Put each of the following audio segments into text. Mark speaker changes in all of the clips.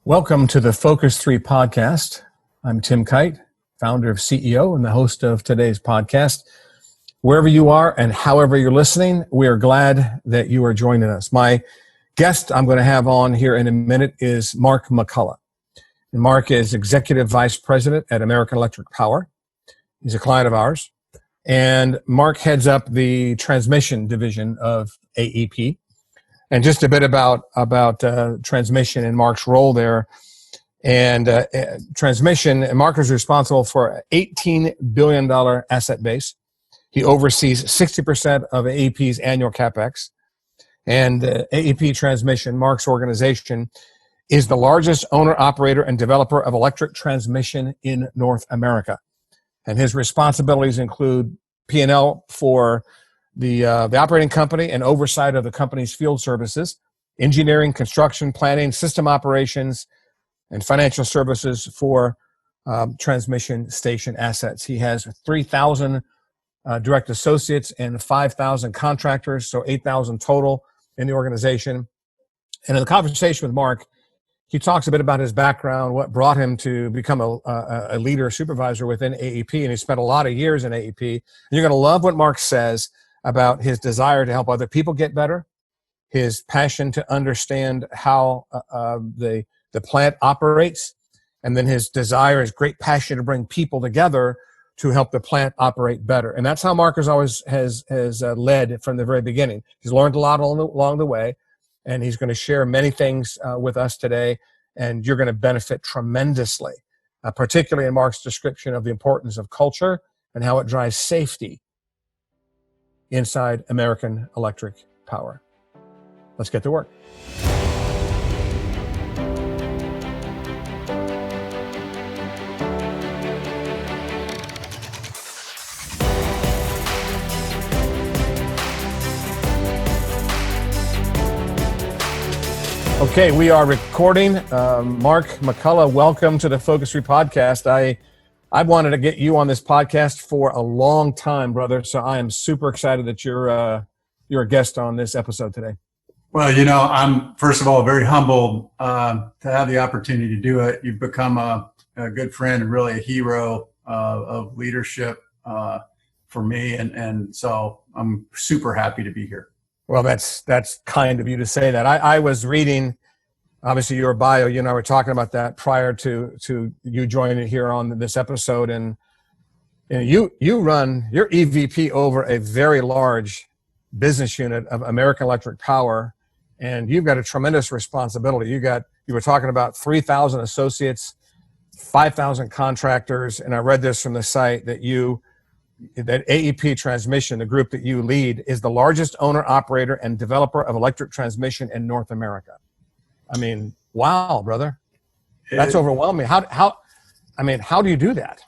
Speaker 1: Welcome to the Focus 3 podcast. I'm Tim Kight, founder of CEO and the host of today's podcast. Wherever you are and however you're listening, we are glad that you are joining us. My guest I'm going to have on here in a minute is Mark McCullough. And Mark is Executive Vice President at American Electric Power. He's a client of ours. And Mark heads up the transmission division of AEP. And just a bit about transmission and Mark's role there. And transmission, Mark is responsible for an $18 billion asset base. He oversees 60% of AEP's annual CapEx. And AEP Transmission, Mark's organization, is the largest owner, operator, and developer of electric transmission in North America. And his responsibilities include P&L for the operating company and oversight of the company's field services, engineering, construction, planning, system operations, and financial services for transmission station assets. He has 3,000 direct associates and 5,000 contractors, so 8,000 total in the organization. And in the conversation with Mark, he talks a bit about his background, what brought him to become a leader, supervisor within AEP, and he spent a lot of years in AEP. And you're going to love what Mark says about his desire to help other people get better, his passion to understand how the plant operates, and then his desire, his great passion to bring people together to help the plant operate better. And that's how Mark has led from the very beginning. He's learned a lot along the way, and he's going to share many things with us today, and you're going to benefit tremendously, particularly in Mark's description of the importance of culture and how it drives safety inside American Electric Power. Let's get to work. Okay, we are recording. Mark McCullough, welcome to the Focus 3 podcast. I wanted to get you on this podcast for a long time, brother. So I am super excited that you're a guest on this episode today.
Speaker 2: Well, I'm first of all very humbled to have the opportunity to do it. You've become a good friend and really a hero of leadership for me, and so I'm super happy to be here.
Speaker 1: Well, that's kind of you to say that. I was reading, obviously, your bio. You and I were talking about that prior to you joining here on this episode, and you're EVP over a very large business unit of American Electric Power, and you've got a tremendous responsibility. You were talking about 3,000 associates, 5,000 contractors, and I read this from the site that AEP Transmission, the group that you lead, is the largest owner, operator, and developer of electric transmission in North America. I mean, wow, brother. That's overwhelming. How do you do that?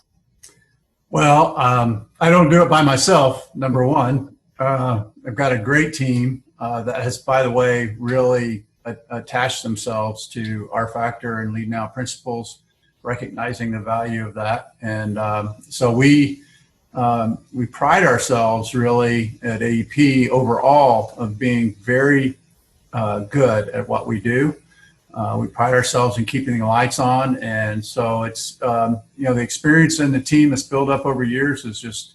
Speaker 2: Well, I don't do it by myself, number one. I've got a great team that has, by the way, really attached themselves to our factor and lead now principles, recognizing the value of that. And so we pride ourselves really at AEP overall of being very good at what we do. We pride ourselves in keeping the lights on. And so it's, the experience in the team that's built up over years has just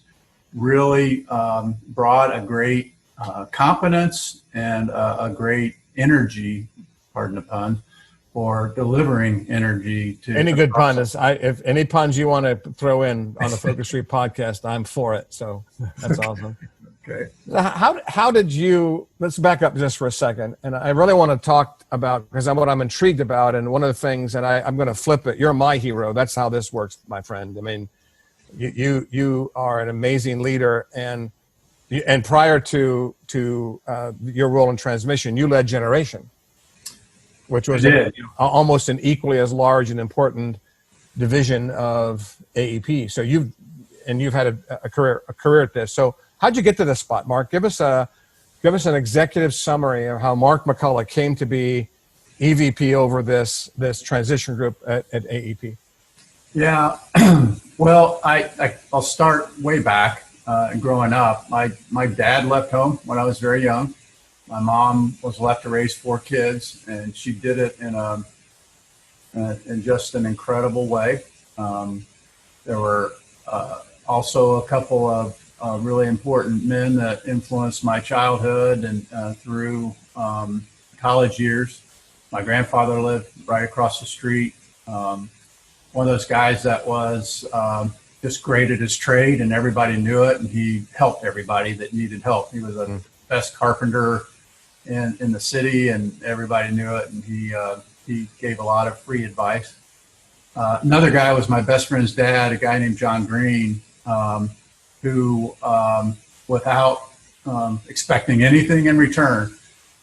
Speaker 2: really brought a great competence and a great energy, pardon the pun, for delivering energy to
Speaker 1: any good pun. If any puns you want to throw in on the Focus 3 podcast, I'm for it. So that's awesome.
Speaker 2: Okay.
Speaker 1: How did you? Let's back up just for a second, and I really want to talk about because what I'm intrigued about, and one of the things, and I'm going to flip it. You're my hero. That's how this works, my friend. I mean, you are an amazing leader, and prior to your role in transmission, you led generation, which was almost an equally as large and important division of AEP. So you've had a career at this. So how'd you get to this spot, Mark? Give us an executive summary of how Mark McCullough came to be EVP over this transition group at AEP.
Speaker 2: Yeah, well, I'll start way back. Growing up, my dad left home when I was very young. My mom was left to raise 4 kids, and she did it in a in just an incredible way. There were also a couple of really important men that influenced my childhood and through college years. My grandfather lived right across the street. One of those guys that was just great at his trade, and everybody knew it, and he helped everybody that needed help. He was the best carpenter in the city, and everybody knew it, and he gave a lot of free advice. Another guy was my best friend's dad, a guy named John Green, who, without expecting anything in return,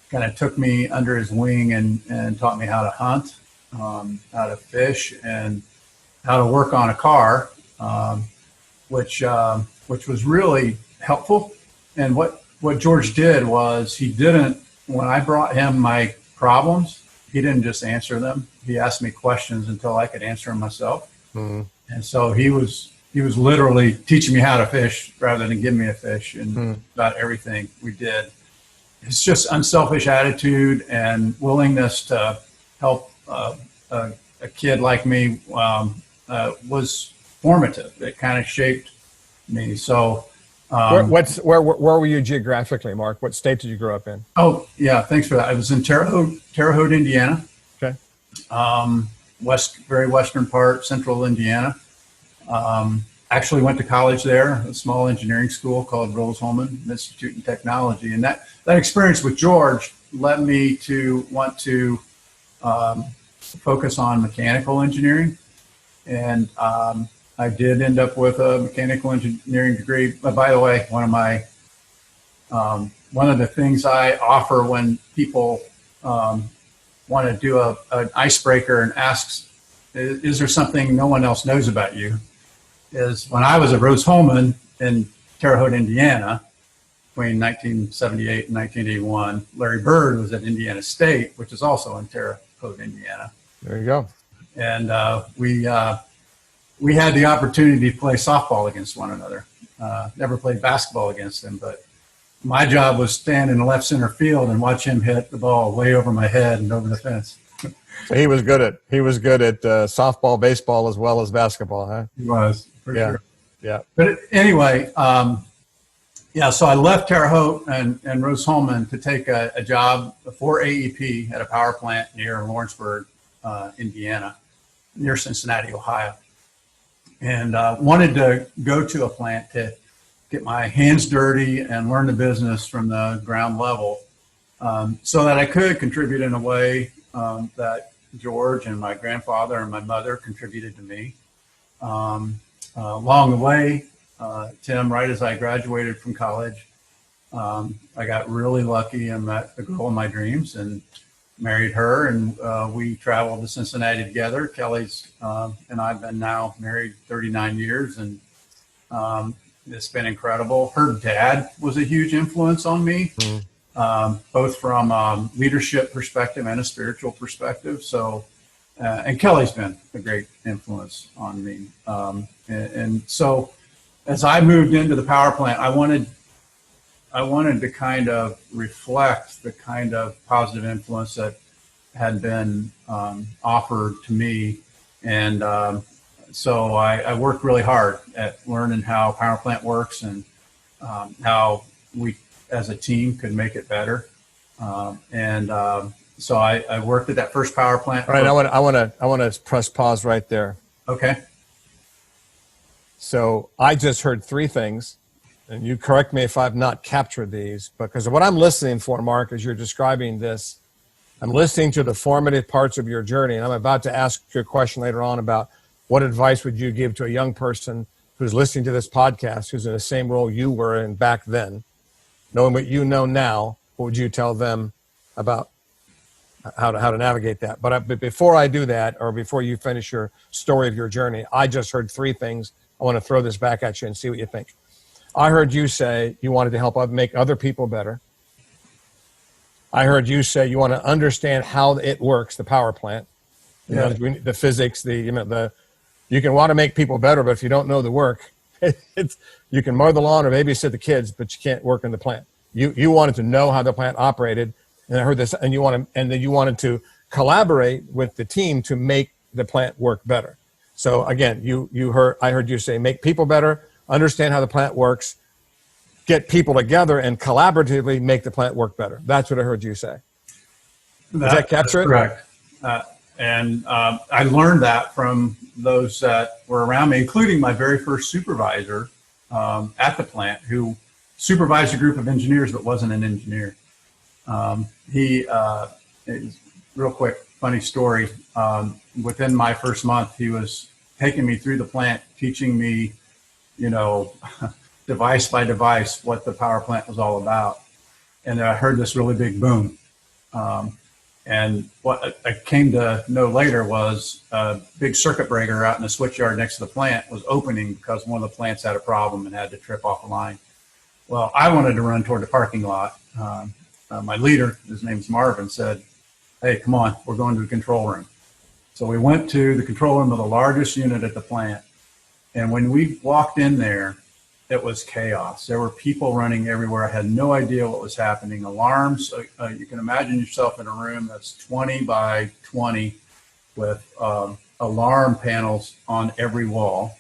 Speaker 2: kind of took me under his wing and taught me how to hunt, how to fish, and how to work on a car, which was really helpful. And what George did was when I brought him my problems, he didn't just answer them. He asked me questions until I could answer them myself. Mm-hmm. And so he was literally teaching me how to fish rather than giving me a fish, and about everything we did. It's just unselfish attitude and willingness to help a kid like me was formative. It kind of shaped me. So,
Speaker 1: where were you geographically, Mark? What state did you grow up in?
Speaker 2: Oh, yeah, thanks for that. I was in Terre Haute, Indiana.
Speaker 1: Okay.
Speaker 2: Very western part, central Indiana. Actually went to college there, a small engineering school called Rose-Hulman Institute in Technology. And that experience with George led me to want to focus on mechanical engineering. And I did end up with a mechanical engineering degree. But by the way, one of the things I offer when people want to do an icebreaker and asks, is there something no one else knows about you? Is when I was at Rose-Hulman in Terre Haute, Indiana, between 1978 and 1981, Larry Bird was at Indiana State, which is also in Terre Haute, Indiana.
Speaker 1: There you go.
Speaker 2: And we had the opportunity to play softball against one another. Never played basketball against him, but my job was stand in the left center field and watch him hit the ball way over my head and over the fence.
Speaker 1: So he was good at softball, baseball, as well as basketball, huh?
Speaker 2: He was, for sure.
Speaker 1: Yeah.
Speaker 2: But anyway, so I left Terre Haute and Rose-Hulman to take a job for AEP at a power plant near Lawrenceburg, Indiana, near Cincinnati, Ohio. And wanted to go to a plant to get my hands dirty and learn the business from the ground level, so that I could contribute in a way that George and my grandfather and my mother contributed to me. Along the way, Tim, right as I graduated from college, I got really lucky and met the girl of my dreams and married her, and we traveled to Cincinnati together. Kelly's and I've been now married 39 years, and it's been incredible. Her dad was a huge influence on me, both from a leadership perspective and a spiritual perspective. So, and Kelly's been a great influence on me. And so as I moved into the power plant, I wanted to kind of reflect the kind of positive influence that had been offered to me. And so I worked really hard at learning how power plant works and how we as a team could make it better. So I worked at that first power plant.
Speaker 1: All right, I want to press pause right there.
Speaker 2: Okay.
Speaker 1: So I just heard three things, and you correct me if I've not captured these, because what I'm listening for, Mark, as you're describing this, I'm listening to the formative parts of your journey, and I'm about to ask you a question later on about what advice would you give to a young person who's listening to this podcast, who's in the same role you were in back then, knowing what you know now. What would you tell them about how to navigate that? But before I do that, or before you finish your story of your journey, I just heard three things. I want to throw this back at you and see what you think. I heard you say you wanted to help make other people better. I heard you say you want to understand how it works, the power plant, the physics, you can want to make people better, but if you don't know the work, you can mow the lawn or babysit the kids, but you can't work in the plant. You wanted to know how the plant operated, and I heard this, and then you wanted to collaborate with the team to make the plant work better. So again, I heard you say, make people better, understand how the plant works, get people together and collaboratively make the plant work better. That's what I heard you say. Does that capture it?
Speaker 2: Correct. And I learned that from those that were around me, including my very first supervisor at the plant, who supervised a group of engineers but wasn't an engineer. Real quick, funny story. Within my first month, he was taking me through the plant, teaching me, device by device, what the power plant was all about. And then I heard this really big boom. And what I came to know later was a big circuit breaker out in the switchyard next to the plant was opening because one of the plants had a problem and had to trip off a line. Well, I wanted to run toward the parking lot. My leader, his name's Marvin, said, "Hey, come on, we're going to the control room." So we went to the control room of the largest unit at the plant. And when we walked in there, it was chaos. There were people running everywhere. I had no idea what was happening. Alarms, you can imagine yourself in a room that's 20 by 20 with alarm panels on every wall.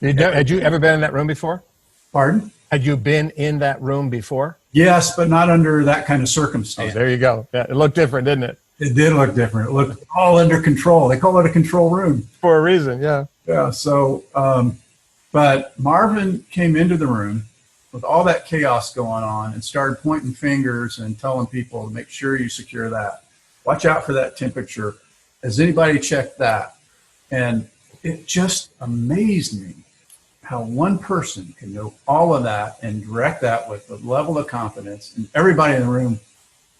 Speaker 1: Had you ever been in that room before?
Speaker 2: Pardon?
Speaker 1: Had you been in that room before?
Speaker 2: Yes, but not under that kind of circumstance.
Speaker 1: Oh, there you go. Yeah, it looked different, didn't it?
Speaker 2: It did look different. It looked all under control. They call it a control room.
Speaker 1: For a reason, yeah.
Speaker 2: Yeah, so, but Marvin came into the room with all that chaos going on and started pointing fingers and telling people to make sure you secure that. Watch out for that temperature. Has anybody checked that? And it just amazed me how one person can know all of that and direct that with the level of confidence. And everybody in the room,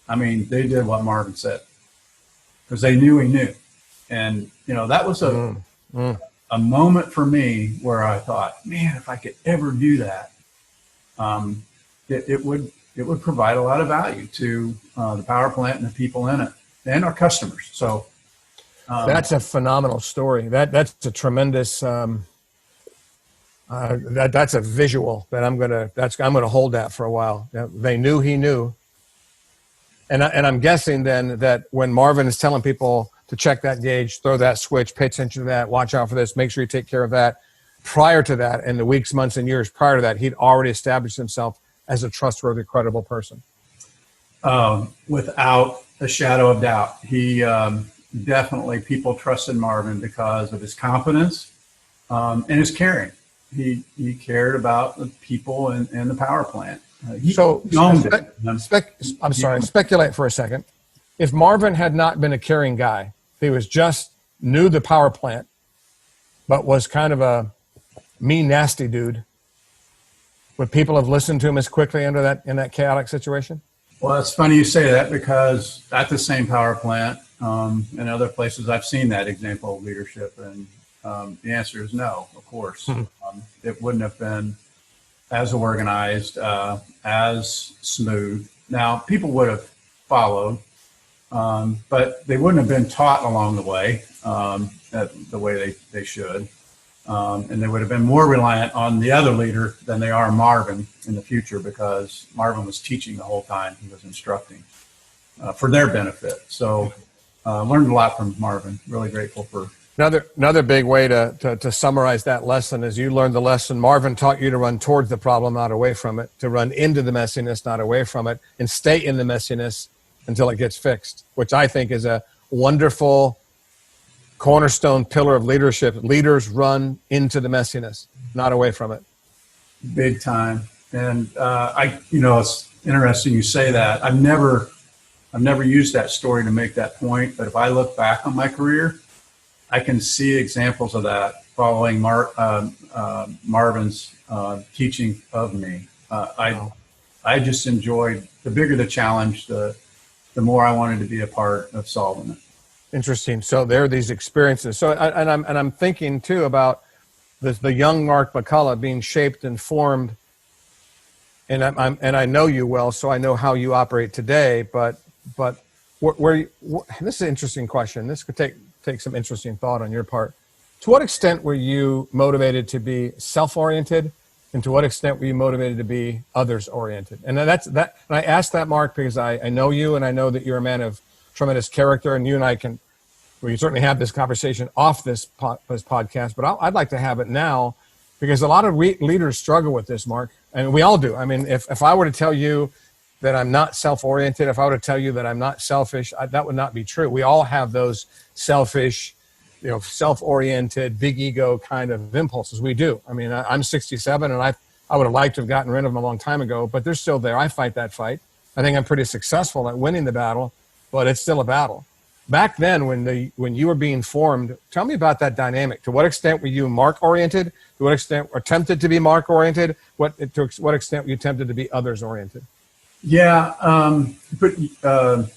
Speaker 2: I mean, they did what Marvin said because they knew he knew. And, that was a moment for me where I thought, man, if I could ever do that, it would provide a lot of value to the power plant and the people in it and our customers. So
Speaker 1: that's a phenomenal story. That's a tremendous. That's a visual that I'm gonna hold that for a while. They knew he knew, and I'm guessing then that when Marvin is telling people to check that gauge, throw that switch, pay attention to that, watch out for this, make sure you take care of that. Prior to that, in the weeks, months, and years prior to that, he'd already established himself as a trustworthy, credible person.
Speaker 2: Without a shadow of doubt, he definitely people trusted Marvin because of his confidence and his caring. He cared about the people and the power plant.
Speaker 1: Speculate for a second. If Marvin had not been a caring guy, he was just knew the power plant, but was kind of a mean, nasty dude, would people have listened to him as quickly in that chaotic situation?
Speaker 2: Well, it's funny you say that because at the same power plant and other places, I've seen that example of leadership, and the answer is no, of course. It wouldn't have been as organized, as smooth. Now, people would have followed, but they wouldn't have been taught along the way the way they should. And they would have been more reliant on the other leader than they are Marvin in the future, because Marvin was teaching the whole time. He was instructing for their benefit. So learned a lot from Marvin. Really grateful for.
Speaker 1: Another big way to summarize that lesson is you learned the lesson. Marvin taught you to run towards the problem, not away from it, to run into the messiness, not away from it, and stay in the messiness until it gets fixed, which I think is a wonderful cornerstone pillar of leadership. Leaders run into the messiness, not away from it.
Speaker 2: Big time. And it's interesting you say that. I've never used that story to make that point, but if I look back on my career, I can see examples of that following Marvin's teaching of me. I just enjoyed, the bigger the challenge, the more I wanted to be a part of solving it.
Speaker 1: Interesting. So there are these experiences. So I'm thinking too about the young Mark McCullough being shaped and formed. And I know you well, so I know how you operate today. But this is an interesting question. This could take some interesting thought on your part. To what extent were you motivated to be self-oriented, and to what extent were you motivated to be others-oriented? And that's that. And I asked that, Mark, because I know you, and I know that you're a man of tremendous character, and you and I We certainly have this conversation off this podcast, but I'd like to have it now because a lot of leaders struggle with this, Mark, and we all do. I mean, if I were to tell you that I'm not self-oriented, if I were to tell you that I'm not selfish, that would not be true. We all have those selfish, self-oriented, big ego kind of impulses. We do. I mean, I'm 67 and I would have liked to have gotten rid of them a long time ago, but they're still there. I fight that fight. I think I'm pretty successful at winning the battle, but it's still a battle. Back then, when you were being formed, tell me about that dynamic. To what extent were you Mark-oriented? To what extent attempted to be Mark-oriented? To what extent were you tempted to be others-oriented?
Speaker 2: Yeah,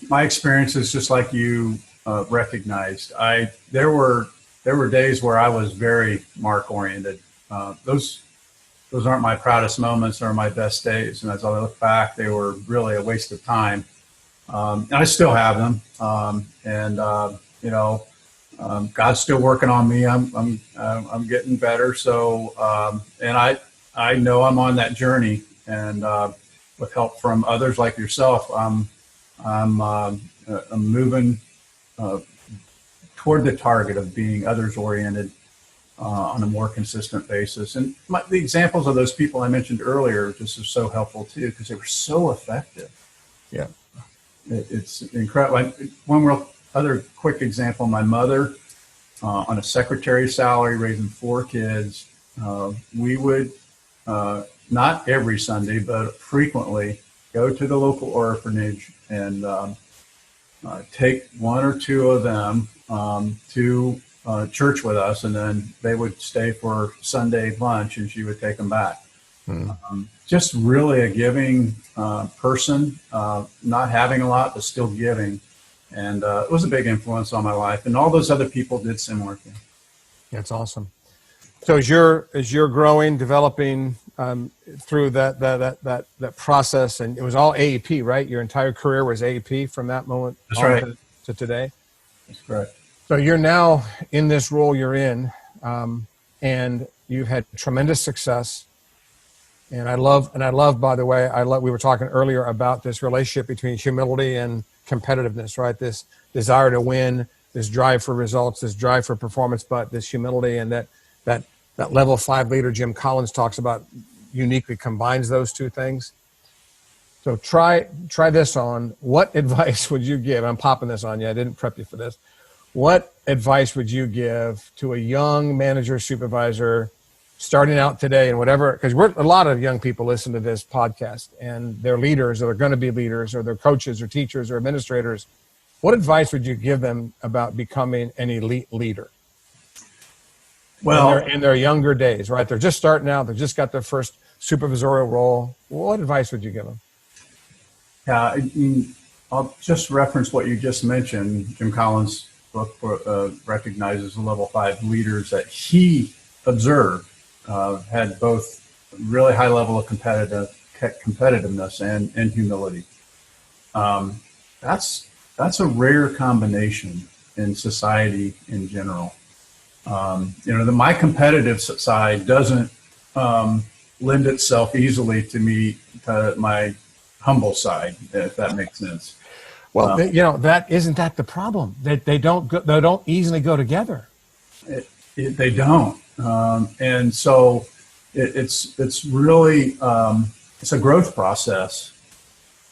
Speaker 2: my experience is just like you recognized. There were days where I was very Mark-oriented. Those aren't my proudest moments or my best days, and as I look back, they were really a waste of time. And I still have them, God's still working on me. I'm getting better. So, and I know I'm on that journey, and with help from others like yourself, I'm moving toward the target of being others oriented on a more consistent basis. And the examples of those people I mentioned earlier just are so helpful too, because they were so effective.
Speaker 1: Yeah.
Speaker 2: It's incredible. One other quick example, my mother, on a secretary salary, raising 4 kids, we would, not every Sunday, but frequently go to the local orphanage and take 1 or 2 of them to church with us, and then they would stay for Sunday lunch, and she would take them back. Just really a giving person, not having a lot, but still giving. And it was a big influence on my life. And all those other people did similar things.
Speaker 1: That's awesome. So as you're growing, developing through that process, and it was all AEP, right? Your entire career was AEP from that moment
Speaker 2: That's right.
Speaker 1: to today? That's
Speaker 2: correct.
Speaker 1: So you're now in this role you're in, and you've had tremendous success. And I love, by the way, we were talking earlier about this relationship between humility and competitiveness, right? This desire to win, this drive for results, this drive for performance, but this humility, and that level 5 leader Jim Collins talks about uniquely combines those two things. So try this on. What advice would you give? I'm popping this on you. I didn't prep you for this. What advice would you give to a young manager, supervisor, starting out today and whatever, because a lot of young people listen to this podcast and they're leaders or they're going to be leaders or they're coaches or teachers or administrators. What advice would you give them about becoming an elite leader?
Speaker 2: Well,
Speaker 1: in their younger days, right? They're just starting out. They've just got their first supervisorial role. What advice would you give them?
Speaker 2: Yeah, I'll just reference what you just mentioned. Jim Collins' book recognizes the level 5 leaders that he observed had both really high level of competitiveness and humility. That's a rare combination in society in general. My competitive side doesn't lend itself easily to my humble side, if that makes sense.
Speaker 1: Well, isn't that the problem? They don't easily go together.
Speaker 2: They don't. And so it's really, it's a growth process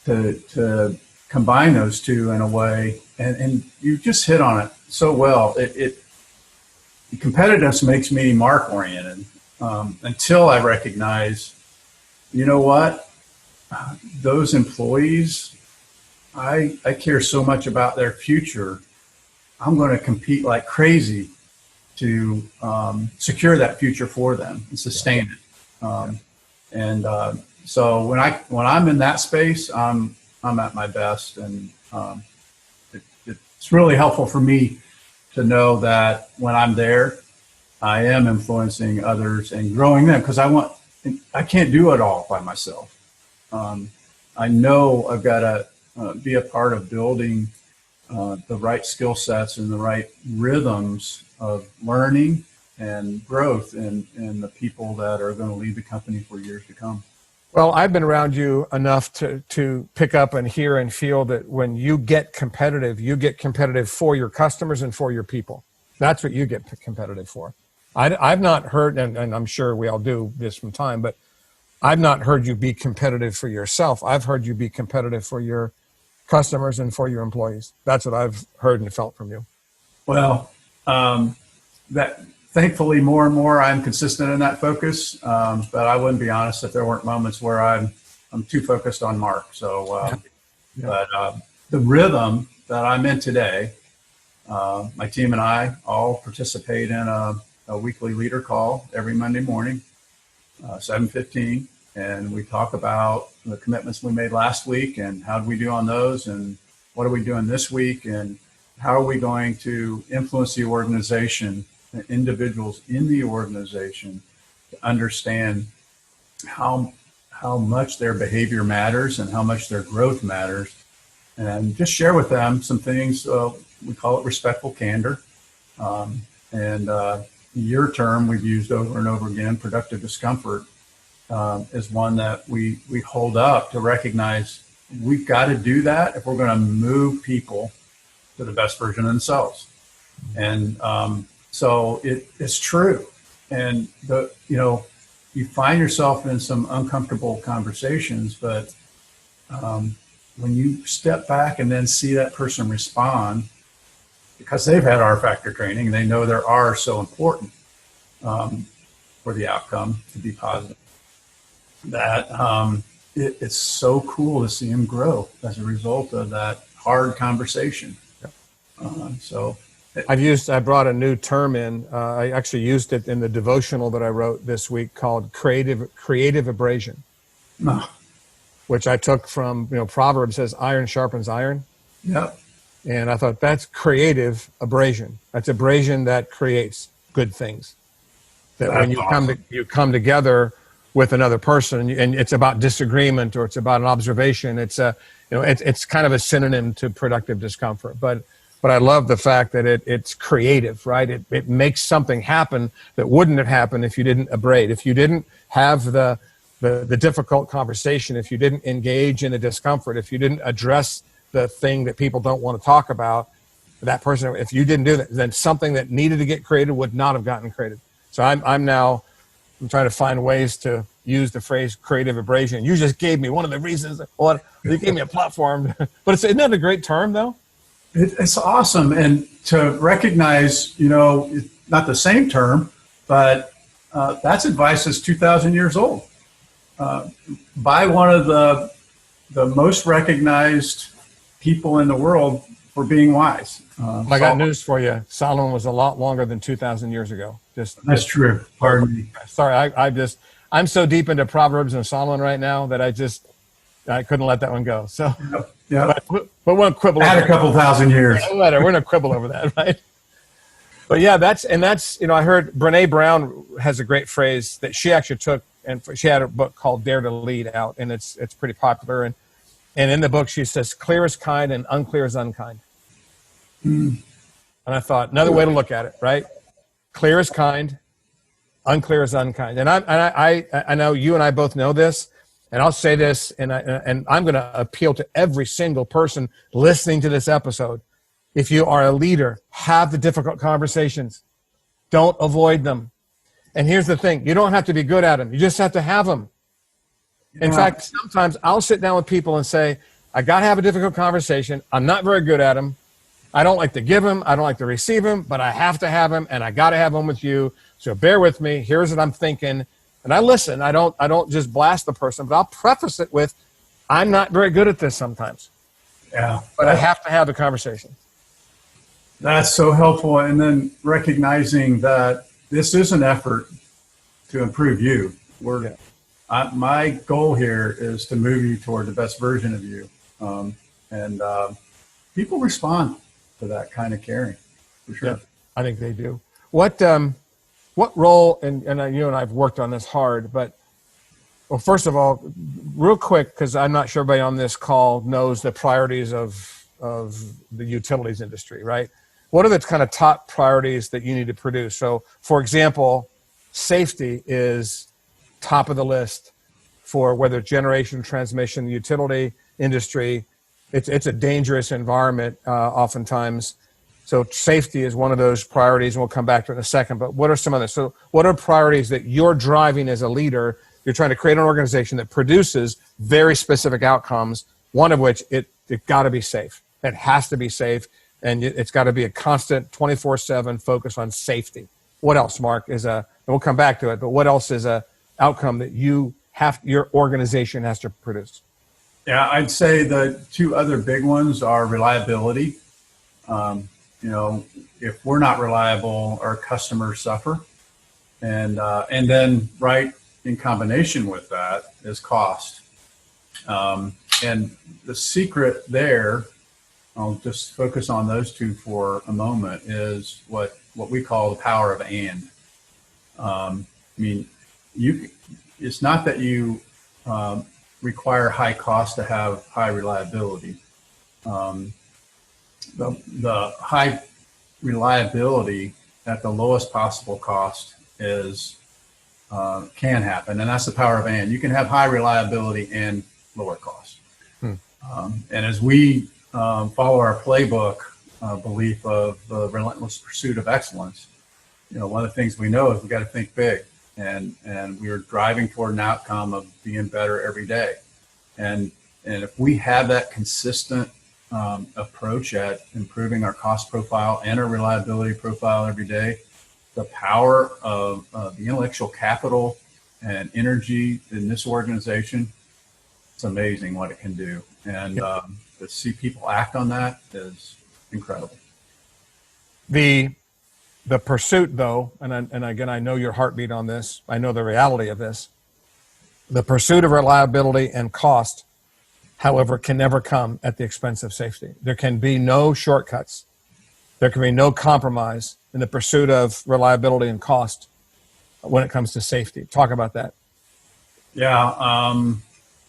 Speaker 2: to combine those two in a way. And you just hit on it so well. Competitiveness makes me Mark oriented, until I recognize, you know what, those employees, I care so much about their future. I'm going to compete like crazy to secure that future for them and sustain it. So when I'm in that space, I'm at my best, and it's really helpful for me to know that when I'm there, I am influencing others and growing them, because I can't do it all by myself. I know I've got to be a part of building the right skill sets and the right rhythms of learning and growth in the people that are going to lead the company for years to come.
Speaker 1: Well, I've been around you enough to pick up and hear and feel that when you get competitive for your customers and for your people. That's what you get competitive for. I've not heard, and I'm sure we all do this from time, but I've not heard you be competitive for yourself. I've heard you be competitive for your customers and for your employees. That's what I've heard and felt from you.
Speaker 2: Well, that thankfully more and more I'm consistent in that focus. But I wouldn't be honest if there weren't moments where I'm too focused on Mark. So, but the rhythm that I'm in today, my team and I all participate in a weekly leader call every Monday morning, 7:15, and we talk about the commitments we made last week and how did we do on those and what are we doing this week and how are we going to influence the organization, the individuals in the organization to understand how much their behavior matters and how much their growth matters, and just share with them some things. We call it respectful candor. And your term we've used over and over again, productive discomfort, is one that we hold up to recognize we've got to do that if we're going to move people to the best version of themselves. And so it's true. And you find yourself in some uncomfortable conversations, but when you step back and then see that person respond, because they've had R factor training, they know their R is so important for the outcome to be positive, that it's so cool to see them grow as a result of that hard conversation.
Speaker 1: I brought a new term in. I actually used it in the devotional that I wrote this week called creative abrasion, which I took from, Proverbs says iron sharpens iron.
Speaker 2: Yep.
Speaker 1: And I thought that's creative abrasion. That's abrasion that creates good things. That when you come together with another person, and it's about disagreement or it's about an observation, it's it's kind of a synonym to productive discomfort. But I love the fact that it's creative, right? It makes something happen that wouldn't have happened if you didn't abrade, if you didn't have the difficult conversation, if you didn't engage in the discomfort, if you didn't address the thing that people don't want to talk about, that person, if you didn't do that, then something that needed to get created would not have gotten created. So I'm trying to find ways to use the phrase creative abrasion. You just gave me one of the reasons. Well, you gave me a platform, but isn't that a great term though?
Speaker 2: It's awesome. And to recognize, not the same term, but that's advice that's 2,000 years old by one of the most recognized people in the world for being wise.
Speaker 1: I got news for you. Solomon was a lot longer than 2,000 years ago.
Speaker 2: That's true. Pardon me.
Speaker 1: Sorry, I'm so deep into Proverbs and Solomon right now that I couldn't let that one go. So,
Speaker 2: yeah.
Speaker 1: But we won't quibble.
Speaker 2: Had a couple thousand years.
Speaker 1: We're going to quibble over that, right? But yeah, that's I heard Brene Brown has a great phrase that she actually took, and she had a book called Dare to Lead out, and it's pretty popular. And in the book, she says, clear is kind and unclear is unkind. And I thought, another way to look at it, right? Clear is kind, unclear is unkind. And I know you and I both know this, and I'll say this, and I'm going to appeal to every single person listening to this episode. If you are a leader, have the difficult conversations. Don't avoid them. And here's the thing. You don't have to be good at them. You just have to have them. In fact, sometimes I'll sit down with people and say, I got to have a difficult conversation. I'm not very good at them. I don't like to give them. I don't like to receive them, but I have to have them, and I got to have them with you. So bear with me. Here's what I'm thinking. And I listen. I don't just blast the person, but I'll preface it with, I'm not very good at this sometimes.
Speaker 2: Yeah.
Speaker 1: But I have to have the conversation.
Speaker 2: That's so helpful. And then recognizing that this is an effort to improve you. My goal here is to move you toward the best version of you. And people respond to that kind of caring, for sure.
Speaker 1: Yeah, I think they do. What role, and you and I have worked on this hard, but, well, first of all, real quick, because I'm not sure everybody on this call knows the priorities of the utilities industry, right? What are the kind of top priorities that you need to produce? So, for example, safety is top of the list for whether generation, transmission, utility industry. It's a dangerous environment oftentimes. So safety is one of those priorities, and we'll come back to it in a second. But what are some others? So what are priorities that you're driving as a leader? You're trying to create an organization that produces very specific outcomes, one of which it got to be safe. It has to be safe, and it's got to be a constant 24/7 focus on safety. What else, Mark, and we'll come back to it, but what else is a outcome that your organization has to produce?
Speaker 2: Yeah, I'd say the two other big ones are reliability. If we're not reliable, our customers suffer. And then right in combination with that is cost. And the secret there, I'll just focus on those two for a moment, is what we call the power of and. It's not that you require high cost to have high reliability. The high reliability at the lowest possible cost can happen, and that's the power of and. You can have high reliability and lower cost. And as we follow our playbook belief of the relentless pursuit of excellence, one of the things we know is we got to think big, and we're driving toward an outcome of being better every day. And if we have that consistent approach at improving our cost profile and our reliability profile every day, the power of the intellectual capital and energy in this organization, it's amazing what it can do. And to see people act on that is incredible.
Speaker 1: The pursuit, though, and again, I know your heartbeat on this. I know the reality of this. The pursuit of reliability and cost, however, can never come at the expense of safety. There can be no shortcuts. There can be no compromise in the pursuit of reliability and cost when it comes to safety. Talk about that. Yeah,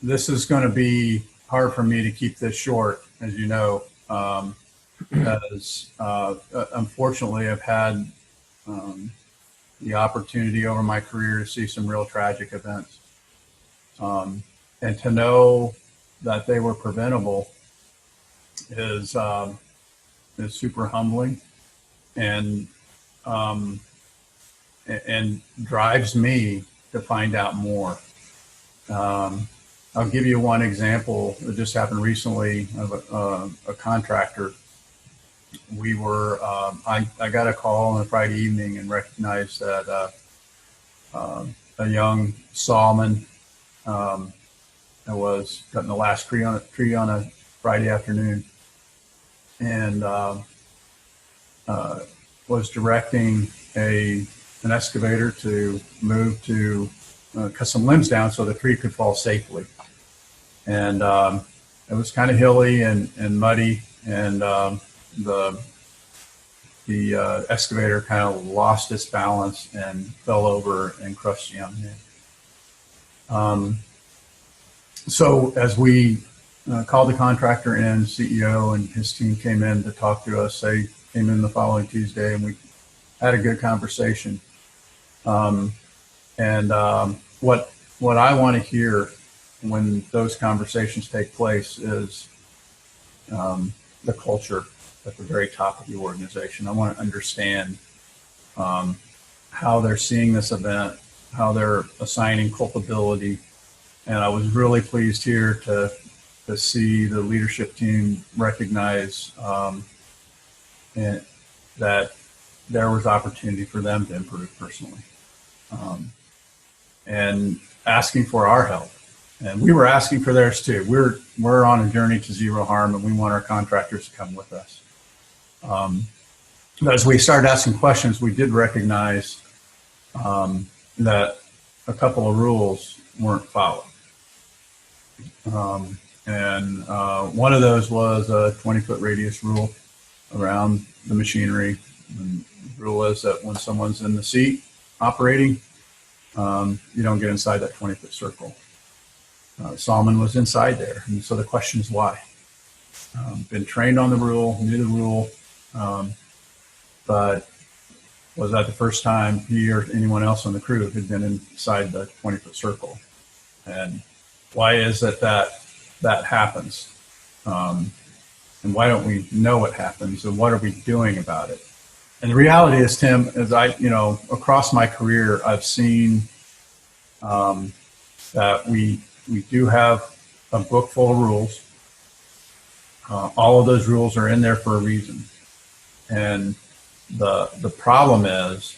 Speaker 2: this is going to be hard for me to keep this short, as you know, because unfortunately I've had the opportunity over my career to see some real tragic events. And to know that they were preventable is super humbling, and drives me to find out more. I'll give you one example that just happened recently of a contractor. We were I got a call on a Friday evening and recognized that a young sawman was cutting the last tree on a Friday afternoon, and was directing an excavator to move to cut some limbs down so the tree could fall safely. And it was kind of hilly and muddy, and the excavator kind of lost its balance and fell over and crushed the young man. So as we called the contractor in, CEO and his team came in to talk to us. They came in the following Tuesday, and we had a good conversation. What I want to hear when those conversations take place is the culture at the very top of the organization. I want to understand how they're seeing this event, how they're assigning culpability. And I was really pleased here to see the leadership team recognize that there was opportunity for them to improve personally, and asking for our help. And we were asking for theirs too. We're on a journey to zero harm, and we want our contractors to come with us. As we started asking questions, we did recognize that a couple of rules weren't followed. One of those was a 20-foot radius rule around the machinery. And the rule is that when someone's in the seat operating, you don't get inside that 20-foot circle. Salman was inside there, and so the question is why. Been trained on the rule, knew the rule, but was that the first time he or anyone else on the crew had been inside the 20-foot circle? And why is it that happens? And why don't we know what happens, and what are we doing about it? And the reality is, Tim, as across my career, I've seen that we do have a book full of rules. All of those rules are in there for a reason. And the problem is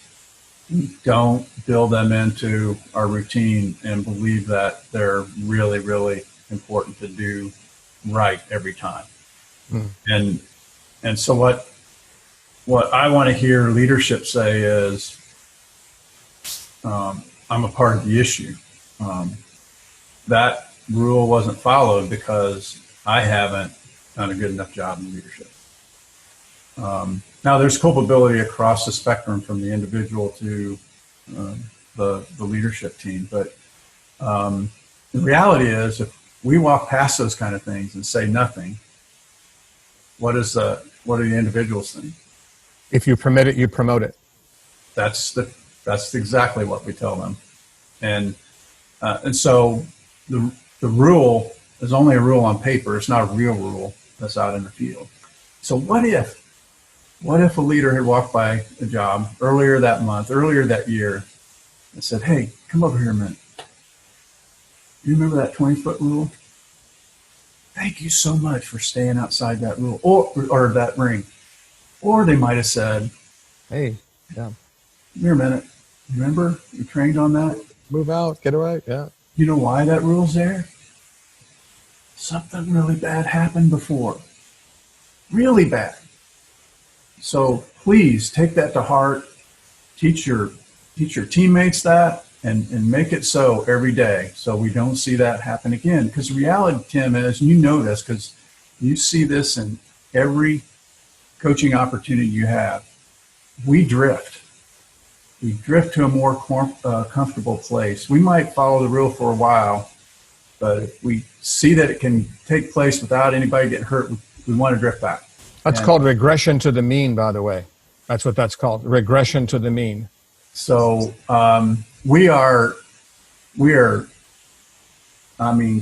Speaker 2: we don't build them into our routine and believe that they're really, really important to do right every time. And so what I want to hear leadership say is, I'm a part of the issue. That rule wasn't followed because I haven't done a good enough job in leadership. Now, there's culpability across the spectrum from the individual to the leadership team. But the reality is, if we walk past those kind of things and say nothing, what do the individuals think?
Speaker 1: If you permit it, you promote it.
Speaker 2: That's exactly what we tell them. And so the rule is only a rule on paper. It's not a real rule that's out in the field. So what if a leader had walked by a job earlier that month, earlier that year, and said, "Hey, come over here a minute. You remember that 20-foot rule? Thank you so much for staying outside that rule or that ring." Or they might have said,
Speaker 1: "Hey, yeah,
Speaker 2: come here a minute. Remember you trained on that?
Speaker 1: Move out, get away." Yeah.
Speaker 2: You know why that rule's there? Something really bad happened before. Really bad. So please take that to heart. Teach your teammates that, and make it so every day, so we don't see that happen again. Because the reality, Tim, is, and you know this because you see this in every coaching opportunity you have, we drift. We drift to a more comfortable place. We might follow the rule for a while, but if we see that it can take place without anybody getting hurt, we want to drift back.
Speaker 1: That's called regression to the mean, by the way. That's what that's called, regression to the mean.
Speaker 2: So we are,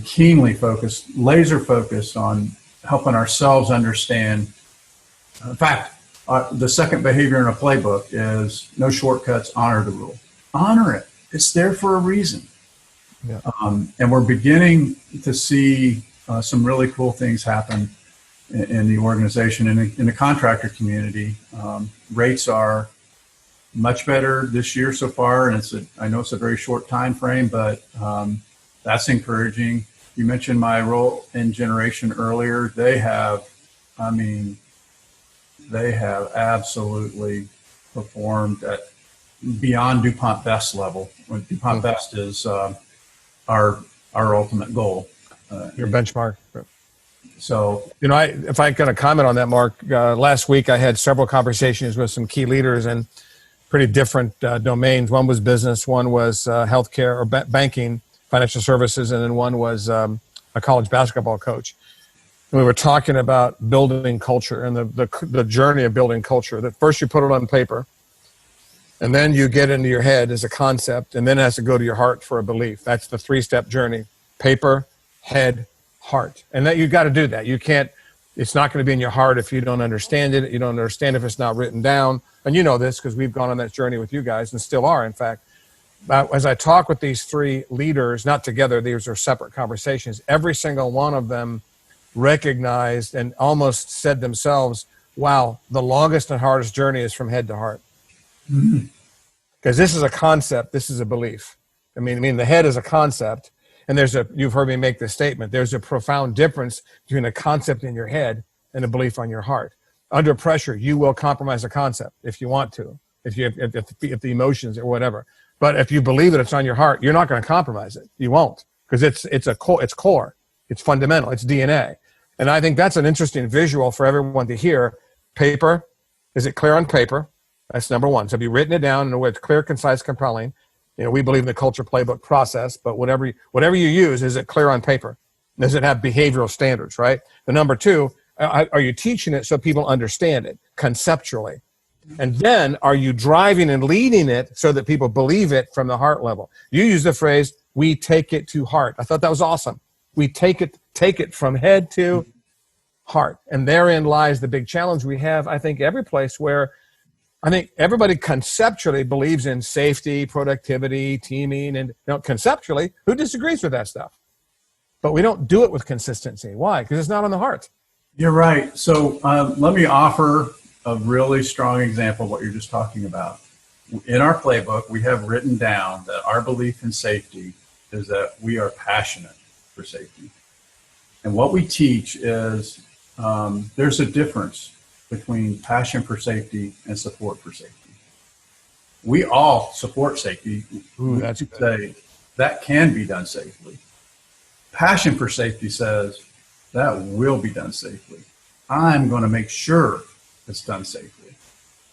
Speaker 2: keenly focused, laser focused on helping ourselves understand. In fact, the second behavior in a playbook is no shortcuts, honor the rule. Honor it. It's there for a reason.
Speaker 1: Yeah.
Speaker 2: And we're beginning to see some really cool things happen in the organization and in the contractor community. Rates are much better this year so far, and I know it's a very short time frame, but that's encouraging. You mentioned my role in generation earlier. They have absolutely performed at beyond DuPont Best level. When DuPont Best is our ultimate goal.
Speaker 1: Your benchmark.
Speaker 2: So,
Speaker 1: if I can comment on that, Mark, last week I had several conversations with some key leaders in pretty different domains. One was business, one was healthcare or banking, financial services, and then one was a college basketball coach. And we were talking about building culture and the journey of building culture. That first you put it on paper, and then you get into your head as a concept, and then it has to go to your heart for a belief. That's the 3-step journey: paper, head, heart. And that you've got to do that. You can't. It's not going to be in your heart if you don't understand it. You don't understand if it's not written down. And you know this because we've gone on that journey with you guys and still are, in fact. As I talk with these 3 leaders, not together, these are separate conversations, every single one of them recognized and almost said themselves, wow, the longest and hardest journey is from head to heart. Because this is a concept, this is a belief. I mean, the head is a concept, and you've heard me make this statement, there's a profound difference between a concept in your head and a belief on your heart. Under pressure, you will compromise a concept if you want to, if the emotions or whatever. But if you believe that it's on your heart, you're not going to compromise it. You won't, because it's core, it's fundamental, it's DNA. And I think that's an interesting visual for everyone to hear. Paper, is it clear on paper? That's number one. So have you written it down in a way it's clear, concise, compelling? We believe in the culture playbook process, but whatever you use, is it clear on paper? Does it have behavioral standards, right? The number 2, are you teaching it so people understand it conceptually? And then are you driving and leading it so that people believe it from the heart level? You use the phrase, we take it to heart. I thought that was awesome. We take it from head to heart. And therein lies the big challenge we have, I think, every place where I think everybody conceptually believes in safety, productivity, teaming, and conceptually, who disagrees with that stuff? But we don't do it with consistency. Why? Because it's not on the heart.
Speaker 2: You're right. So let me offer a really strong example of what you're just talking about. In our playbook, we have written down that our belief in safety is that we are passionate for safety. And what we teach is there's a difference between passion for safety and support for safety. We all support safety.
Speaker 1: Ooh, that's good.
Speaker 2: Say that can be done safely. Passion for safety says that will be done safely. I'm going to make sure it's done safely.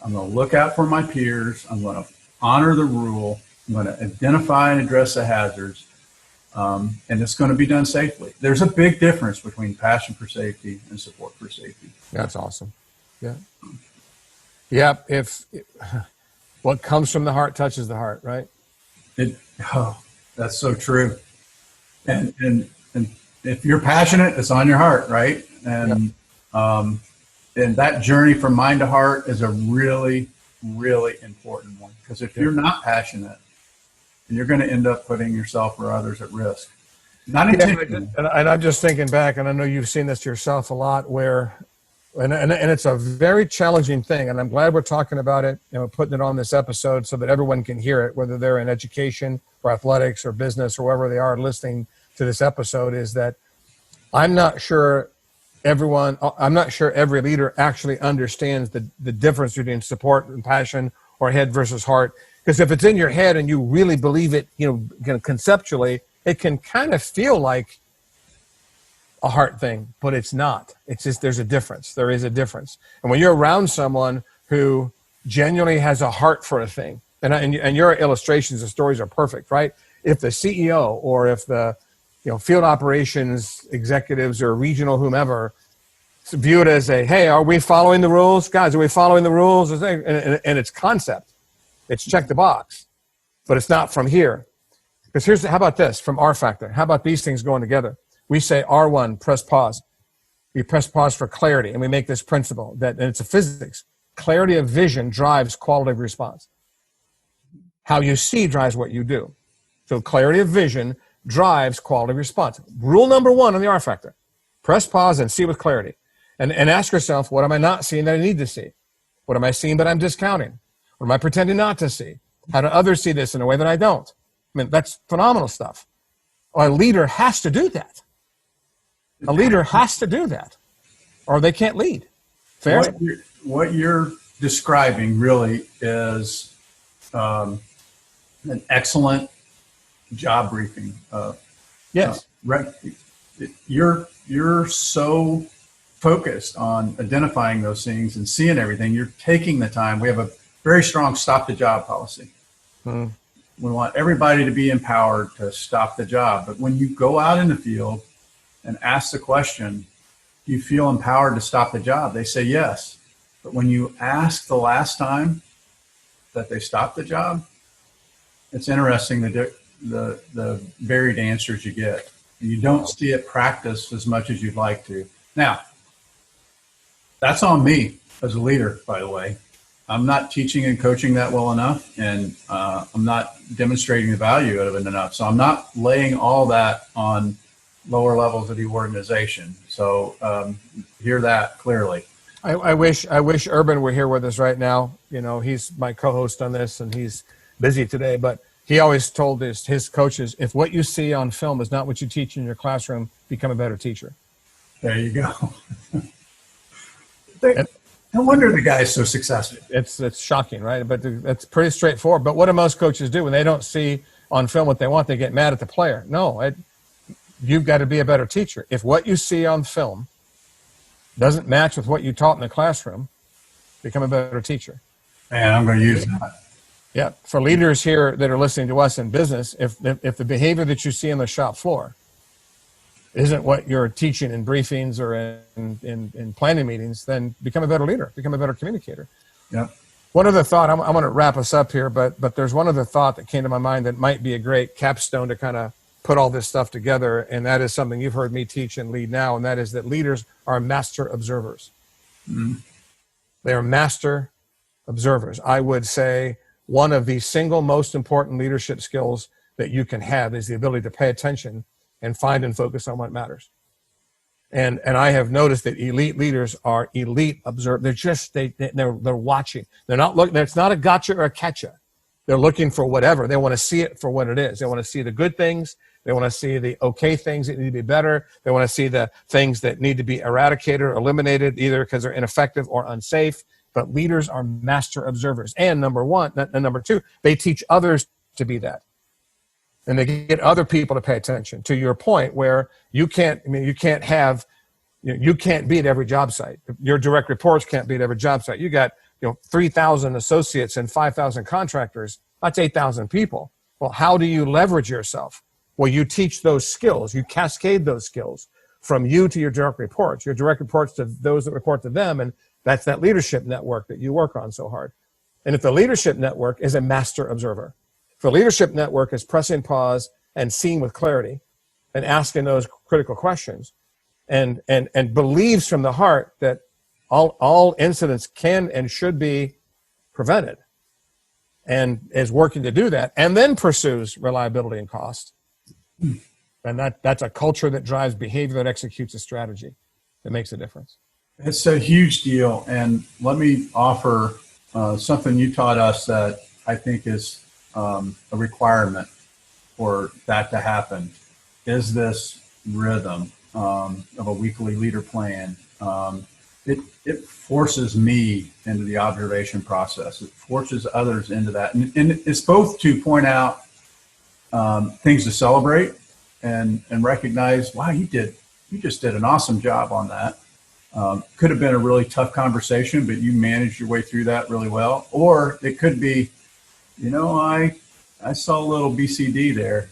Speaker 2: I'm going to look out for my peers. I'm going to honor the rule. I'm going to identify and address the hazards. And it's going to be done safely. There's a big difference between passion for safety and support for safety.
Speaker 1: That's awesome. Yeah. Yeah. What comes from the heart touches the heart, right?
Speaker 2: That's so true. And if you're passionate, it's on your heart, right? And that journey from mind to heart is a really, really important one. Because if you're not passionate, you're going to end up putting yourself or others at risk. Not intentionally.
Speaker 1: And I'm just thinking back, and I know you've seen this yourself a lot, where, and it's a very challenging thing, and I'm glad we're talking about it, putting it on this episode so that everyone can hear it, whether they're in education or athletics or business or wherever they are listening to this episode, is that I'm not sure every leader actually understands the difference between support and passion or head versus heart. Because if it's in your head and you really believe it, conceptually, it can kind of feel like a heart thing, but it's not. It's just there's a difference. There is a difference. And when you're around someone who genuinely has a heart for a thing, and your illustrations and stories are perfect, right? If the CEO or if the field operations executives or regional whomever view it as hey, are we following the rules? Guys, are we following the rules? And it's concept. It's check the box, but it's not from here. Because how about this from R factor? How about these things going together? We say R1, press pause. We press pause for clarity, and we make this principle and it's a physics. Clarity of vision drives quality of response. How you see drives what you do. So clarity of vision drives quality of response. Rule number 1 on the R factor. Press pause and see with clarity. And ask yourself, what am I not seeing that I need to see? What am I seeing that I'm discounting? What am I pretending not to see? How do others see this in a way that I don't? I mean, that's phenomenal stuff. A leader has to do that. A leader has to do that, or they can't lead. Fair?
Speaker 2: What you're describing really is an excellent job briefing.
Speaker 1: Yes.
Speaker 2: You're so focused on identifying those things and seeing everything. You're taking the time. We have a very strong stop the job policy. We want everybody to be empowered to stop the job. But when you go out in the field and ask the question, do you feel empowered to stop the job? They say yes. But when you ask the last time that they stopped the job, it's interesting the varied answers you get. You don't see it practiced as much as you'd like to. Now, that's on me as a leader, by the way. I'm not teaching and coaching that well enough, and I'm not demonstrating the value of it enough. So I'm not laying all that on lower levels of the organization. So hear that clearly.
Speaker 1: I wish Urban were here with us right now. He's my co-host on this, and he's busy today, but he always told his coaches, if what you see on film is not what you teach in your classroom, become a better teacher.
Speaker 2: There you go. No wonder the guy's so successful.
Speaker 1: It's shocking, right? But it's pretty straightforward. But what do most coaches do when they don't see on film what they want? They get mad at the player. No, you've got to be a better teacher. If what you see on film doesn't match with what you taught in the classroom, become a better teacher.
Speaker 2: And I'm going to use that.
Speaker 1: Yeah. For leaders here that are listening to us in business, if the behavior that you see on the shop floor isn't what you're teaching in briefings or in planning meetings, then become a better leader, become a better communicator.
Speaker 2: Yeah.
Speaker 1: One other thought, I'm going to wrap us up here, but there's one other thought that came to my mind that might be a great capstone to kind of put all this stuff together, and that is something you've heard me teach and lead now, and that is that leaders are master observers. Mm-hmm. They are master observers. I would say one of the single most important leadership skills that you can have is the ability to pay attention and find and focus on what matters. And I have noticed that elite leaders are elite observers. They're just, they're watching. They're not looking, it's not a gotcha or a catcha. They're looking for whatever. They want to see it for what it is. They want to see the good things. They want to see the okay things that need to be better. They want to see the things that need to be eradicated or eliminated, either because they're ineffective or unsafe. But leaders are master observers. And number two, they teach others to be that. And they get other people to pay attention. To your point, where you can't be at every job site. Your direct reports can't be at every job site. You got 3,000 associates and 5,000 contractors. That's 8,000 people. Well, how do you leverage yourself? Well, you teach those skills. You cascade those skills from you to your direct reports. Your direct reports to those that report to them, and that's that leadership network that you work on so hard. And if the leadership network is a master observer, if the leadership network is pressing pause and seeing with clarity and asking those critical questions and believes from the heart that all incidents can and should be prevented and is working to do that, and then pursues reliability and cost, and that's a culture that drives behavior that executes a strategy that makes a difference.
Speaker 2: It's a huge deal. And let me offer something you taught us that I think is a requirement for that to happen, is this rhythm of a weekly leader plan. It forces me into the observation process. It forces others into that. And it's both to point out things to celebrate and recognize, wow, you just did an awesome job on that. Could have been a really tough conversation, but you managed your way through that really well. Or it could be, I saw a little BCD there.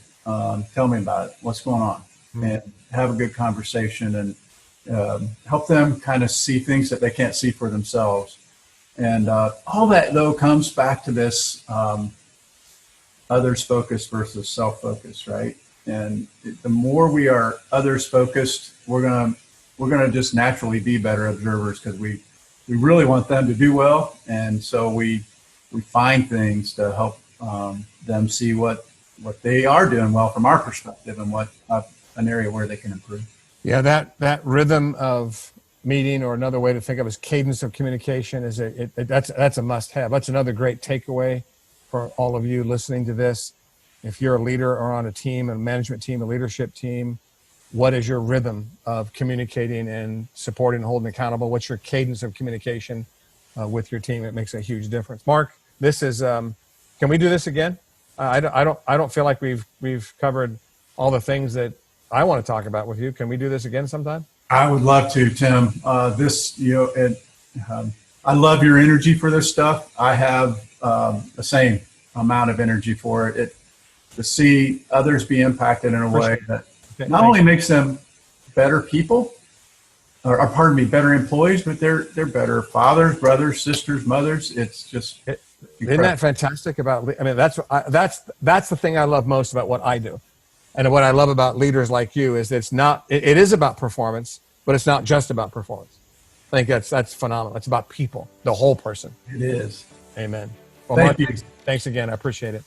Speaker 2: Tell me about it. What's going on? Mm-hmm. And have a good conversation and help them kind of see things that they can't see for themselves. And all that, though, comes back to this others focused versus self-focused, right? And the more we are others focused, we're gonna just naturally be better observers, because we really want them to do well, and so we find things to help them see what they are doing well from our perspective, and what an area where they can improve.
Speaker 1: Yeah, that rhythm of meeting, or another way to think of it is cadence of communication, is that's a must-have. That's another great takeaway for all of you listening to this. If you're a leader or on a team, a management team, a leadership team, what is your rhythm of communicating and supporting and holding accountable? What's your cadence of communication with your team? It makes a huge difference. Mark, this is. Can we do this again? I don't feel like we've covered all the things that I want to talk about with you. Can we do this again sometime?
Speaker 2: I would love to, Tim. I love your energy for this stuff. I have the same amount of energy for it. To see others be impacted in a way that not only makes them better people, or pardon me, better employees, but they're better fathers, brothers, sisters, mothers. It's just
Speaker 1: isn't that fantastic? That's the thing I love most about what I do, and what I love about leaders like you is that it is about performance, but it's not just about performance. I think that's phenomenal. It's about people, the whole person.
Speaker 2: It is.
Speaker 1: Amen. Well,
Speaker 2: Thank you.
Speaker 1: Thanks again. I appreciate it.